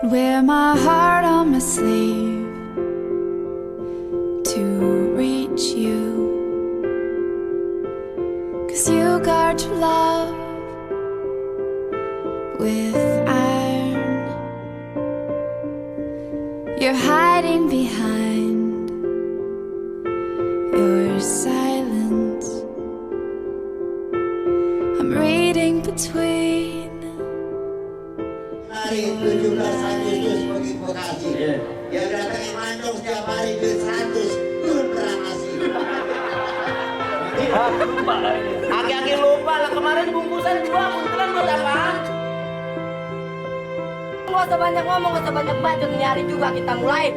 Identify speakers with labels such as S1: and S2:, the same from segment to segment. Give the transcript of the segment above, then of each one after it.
S1: Wear my heart on my sleeve to reach you, 'cause you guard your love with iron. You're hiding behind your silence. I'm reading between.
S2: Hari 17 Agustus mengivokasi yang datang Mandong setiap hari duit 100 turun beranasi.
S3: Aki-aki lupa lah, kemarin bungkusan 2 buntulan buat apa? Gak usah banyak ngomong, gak usah banyak bacot, nyari juga kita mulai.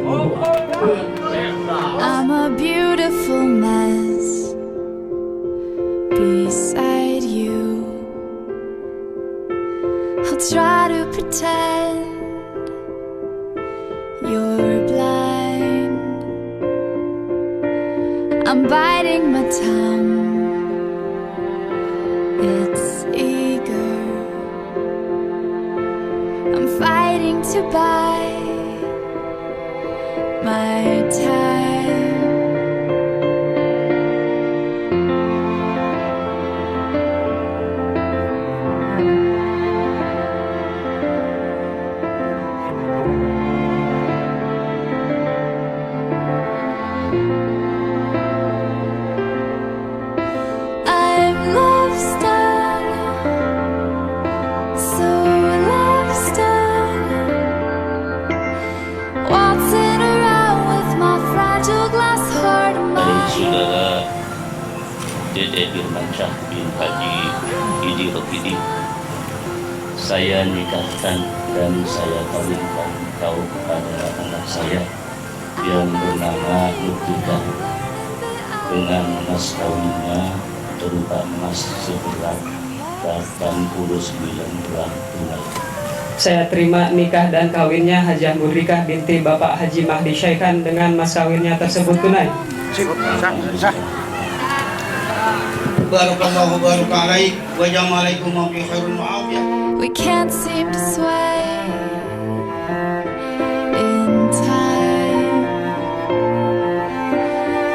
S1: I'm a beautiful mess beside you. I'll try to pretend you're blind. I'm biting my tongue, it's eager. I'm fighting to buy my time. I'm love-stung, so love-stung, waltzing around with my fragile glass heart of
S4: Dari
S1: mine.
S4: saudara Dede Firmansyah bin Haji Idi Rokidi, saya nikahkan dan saya kawinkan kau kepada anak saya yang bernama Lutika dengan mas kawinnya berupa emas seberat 89 gram tunai.
S5: Saya terima nikah dan kawinnya Hajah Mudrikah binti Bapak Haji Mahdi Syaikan dengan mas kawinnya tersebut tunai.
S2: Barakallahu barakalaik wa jamaalaikum wa fi khairul mu'afiyah.
S1: We can't seem to sway in time,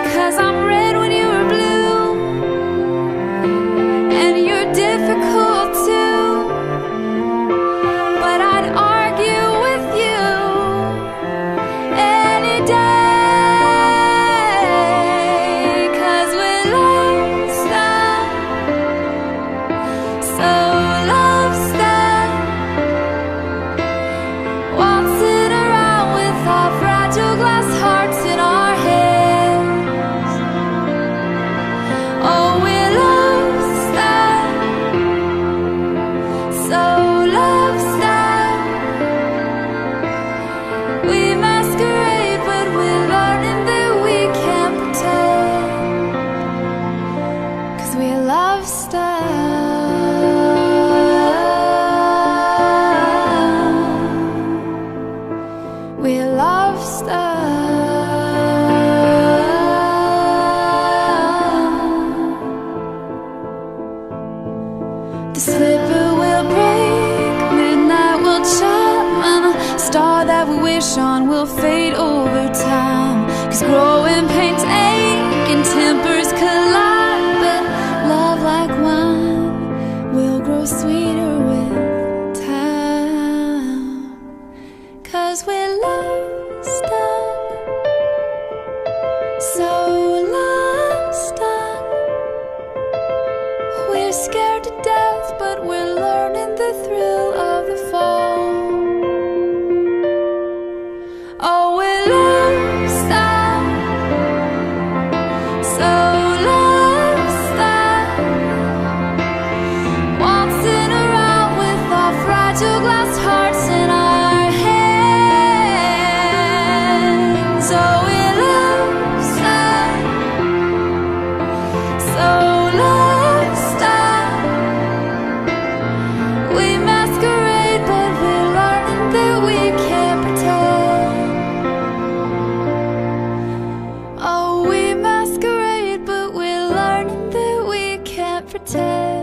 S1: 'cause I'm red when you were blue, and you're difficult too, but I'd argue with you any day, 'cause we're love-stung, so love-stung, waltzing around with our fragile glass hearts in our hands. Oh, we're love-stung, so love-stung. We masquerade, but we're learning that we can't pretend, 'cause we're love-stung. We're love-stung. The slipper will break, midnight will chime, and a star that we wish on will fade over time. 'Cause growing pains ache and tempers collide, but love like wine will grow sweeter with time. 'Cause we're love-stung, so love-stung. We're scared to death, but we're learning the thrill of the fall. Oh, we're love-stung, so love-stung, waltzing around with our fragile glass hearts in our hands. Oh, we're love-stung, so love-stung. We masquerade, but we're learning that we can't pretend. Oh, we masquerade, but we're learning that we can't pretend.